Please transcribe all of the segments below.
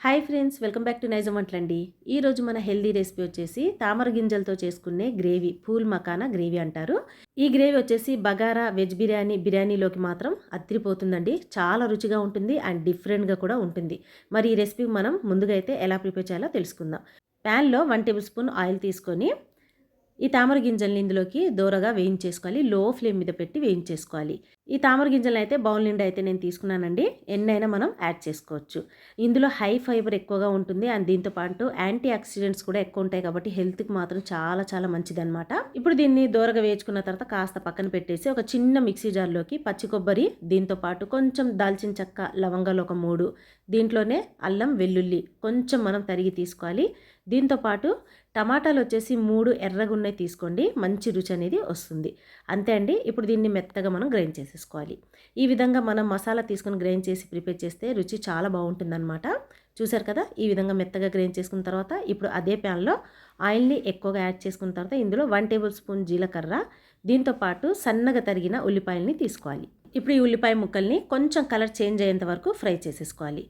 Hi friends, welcome back to Nizam వంటలండి. ఈరోజు మన హెల్దీ రెసిపీ వచ్చేసి తామర గింజలతో చేసుకునే గ్రేవీ, పూల్ మకానా గ్రేవీ అంటారు. ఈ గ్రేవీ వచ్చేసి బగారా, వెజ్ బిర్యానీలోకి మాత్రం అదిరిపోతుందండి. చాలా రుచిగా ఉంటుంది అండ్ డిఫరెంట్గా కూడా ఉంటుంది. మరి ఈ రెసిపీ మనం ముందుగా అయితే ఎలా ప్రిపేర్ చేయాలో తెలుసుకుందాం. ప్యాన్లో 1 టేబుల్ స్పూన్ ఆయిల్ తీసుకొని ఈ తామర గింజల్ని ఇందులోకి దోరగా వేయించేసుకోవాలి. లో ఫ్లేమ్ మీద పెట్టి వేయించేసుకోవాలి. ఈ తామర గింజలను అయితే బౌల్ నిండా అయితే నేను తీసుకున్నానండి. ఎన్నైనా మనం యాడ్ చేసుకోవచ్చు. ఇందులో హై ఫైబర్ ఎక్కువగా ఉంటుంది అండ్ దీంతో పాటు యాంటీ ఆక్సిడెంట్స్ కూడా ఎక్కువ ఉంటాయి కాబట్టి హెల్త్కి మాత్రం చాలా చాలా మంచిదన్నమాట. ఇప్పుడు దీన్ని దోరగా వేయించుకున్న తర్వాత కాస్త పక్కన పెట్టేసి ఒక చిన్న మిక్సీ జార్లోకి పచ్చి కొబ్బరి, దీంతో పాటు కొంచెం దాల్చిన చెక్క, లవంగాలు ఒక 3, దీంట్లోనే అల్లం వెల్లుల్లి కొంచెం మనం తరిగి తీసుకోవాలి. దీంతోపాటు టమాటాలు వచ్చేసి 3 ఎర్రగున్నవి తీసుకోండి, మంచి రుచి అనేది వస్తుంది. అంతే అండి. ఇప్పుడు దీన్ని మెత్తగా మనం గ్రైండ్ చేసేసుకోవాలి. ఈ విధంగా మనం మసాలా తీసుకొని గ్రైండ్ చేసి ప్రిపేర్ చేస్తే రుచి చాలా బాగుంటుందన్నమాట. చూసారు కదా, ఈ విధంగా మెత్తగా గ్రైండ్ చేసుకున్న తర్వాత ఇప్పుడు అదే ప్యాన్లో ఆయిల్ని ఎక్కువగా యాడ్ చేసుకున్న తర్వాత ఇందులో 1 టేబుల్ స్పూన్ జీలకర్ర, దీంతోపాటు సన్నగా తరిగిన ఉల్లిపాయల్ని తీసుకోవాలి. ఇప్పుడు ఈ ఉల్లిపాయ ముక్కల్ని కొంచెం కలర్ చేంజ్ అయ్యేంత వరకు ఫ్రై చేసేసుకోవాలి.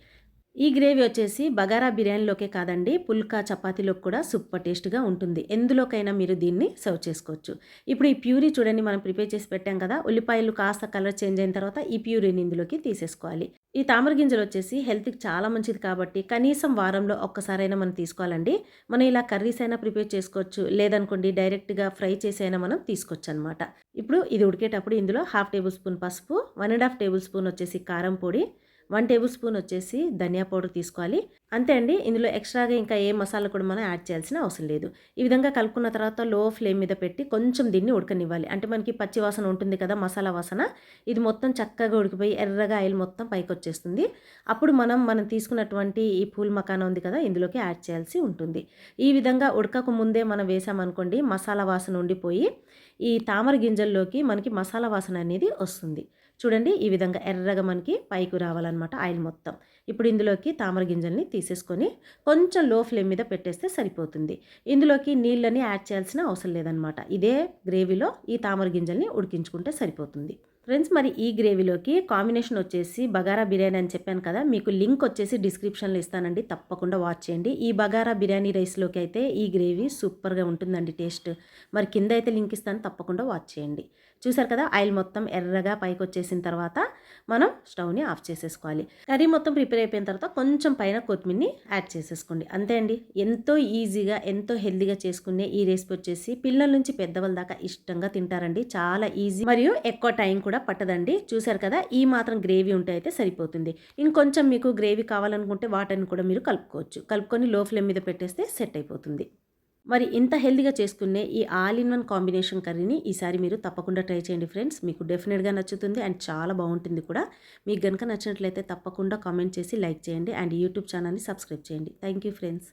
ఈ గ్రేవీ వచ్చేసి బగారా బిర్యానీలోకే కాదండి, పుల్కా చపాతీలోకి కూడా సూపర్ టేస్ట్గా ఉంటుంది. ఎందులోకైనా మీరు దీన్ని సర్వ్ చేసుకోవచ్చు. ఇప్పుడు ఈ ప్యూరీ చూడండి, మనం ప్రిపేర్ చేసి పెట్టాం కదా, ఉల్లిపాయలు కాస్త కలర్ చేంజ్ అయిన తర్వాత ఈ ప్యూరీని ఇందులోకి తీసేసుకోవాలి. ఈ తామర గింజలు వచ్చేసి హెల్త్కి చాలా మంచిది కాబట్టి కనీసం వారంలో ఒక్కసారైనా మనం తీసుకోవాలండి. మనం ఇలా కర్రీస్ అయినా ప్రిపేర్ చేసుకోవచ్చు, లేదనుకోండి డైరెక్ట్గా ఫ్రై చేసి అయినా మనం తీసుకోవచ్చు అనమాట. ఇప్పుడు ఇది ఉడికేటప్పుడు ఇందులో 1/2 టేబుల్ స్పూన్ పసుపు, 1.5 టేబుల్ స్పూన్ వచ్చేసి కారం పొడి, 1 టేబుల్ స్పూన్ వచ్చేసి ధనియా పౌడర్ తీసుకోవాలి. అంతే అండి. ఇందులో ఎక్స్ట్రాగా ఇంకా ఏ మసాలా కూడా మనం యాడ్ చేయాల్సిన అవసరం లేదు. ఈ విధంగా కలుపుకున్న తర్వాత లో ఫ్లేమ్ మీద పెట్టి కొంచెం దీన్ని ఉడకనివ్వాలి. అంటే మనకి పచ్చి వాసన ఉంటుంది కదా, మసాలా వాసన, ఇది మొత్తం చక్కగా ఉడికిపోయి ఎర్రగా ఆయిల్ మొత్తం పైకి వచ్చేస్తుంది. అప్పుడు మనం తీసుకున్నటువంటి ఈ పూల్ మకానా ఉంది కదా, ఇందులోకి యాడ్ చేయాల్సి ఉంటుంది. ఈ విధంగా ఉడకక ముందే మనం వేసామనుకోండి, మసాలా వాసన ఉండిపోయి ఈ తామర గింజల్లోకి మనకి మసాలా వాసన అనేది వస్తుంది. చూడండి, ఈ విధంగా ఎర్రగా మనకి పైకి రావాలన్నమాట ఆయిల్ మొత్తం. ఇప్పుడు ఇందులోకి తామర గింజల్ని తీసేసుకొని కొంచెం లో ఫ్లేమ్ మీద పెట్టేస్తే సరిపోతుంది. ఇందులోకి నీళ్ళని యాడ్ చేయాల్సిన అవసరం లేదనమాట. ఇదే గ్రేవీలో ఈ తామర గింజల్ని ఉడికించుకుంటే సరిపోతుంది. ఫ్రెండ్స్, మరి ఈ గ్రేవీలోకి కాంబినేషన్ వచ్చేసి బగారా బిర్యానీ అని చెప్పాను కదా, మీకు లింక్ వచ్చేసి డిస్క్రిప్షన్లో ఇస్తానండి, తప్పకుండా వాచ్ చేయండి. ఈ బగారా బిర్యానీ రైస్లోకి అయితే ఈ గ్రేవీ సూపర్గా ఉంటుందండి టేస్ట్. మరి కింద అయితే లింక్ ఇస్తాను, తప్పకుండా వాచ్ చేయండి. చూసారు కదా, ఆయిల్ మొత్తం ఎర్రగా పైకి వచ్చేసిన తర్వాత మనం స్టవ్ని ఆఫ్ చేసేసుకోవాలి. కర్రీ మొత్తం ప్రిపేర్ అయిపోయిన తర్వాత కొంచెం పైన కొత్తిమీరని యాడ్ చేసేసుకోండి. అంతే అండి. ఎంతో ఈజీగా ఎంతో హెల్దీగా చేసుకునే ఈ రెసిపీ వచ్చేసి పిల్లల నుంచి పెద్దవాళ్ళ దాకా ఇష్టంగా తింటారండి. చాలా ఈజీ మరియు ఎక్కువ టైం కూడా పట్టదండి. చూసారు కదా, ఈ మాత్రం గ్రేవీ ఉంటే అయితే సరిపోతుంది. ఇంకొంచెం మీకు గ్రేవీ కావాలనుకుంటే వాటర్ని కూడా మీరు కలుపుకొని లో ఫ్లేమ్ మీద పెట్టేస్తే సెట్ అయిపోతుంది. మరి ఇంత హెల్తీగా చేసుకునే ఈ ఆల్ ఇన్ వన్ కాంబినేషన్ కర్రీని ఈసారి మీరు తప్పకుండా ట్రై చేయండి ఫ్రెండ్స్. మీకు డెఫినెట్గా నచ్చుతుంది అండ్ చాలా బాగుంటుంది కూడా. మీకు కనుక నచ్చినట్లయితే తప్పకుండా కామెంట్ చేసి లైక్ చేయండి అండ్ యూట్యూబ్ ఛానల్ని సబ్స్క్రైబ్ చేయండి. Thank you friends.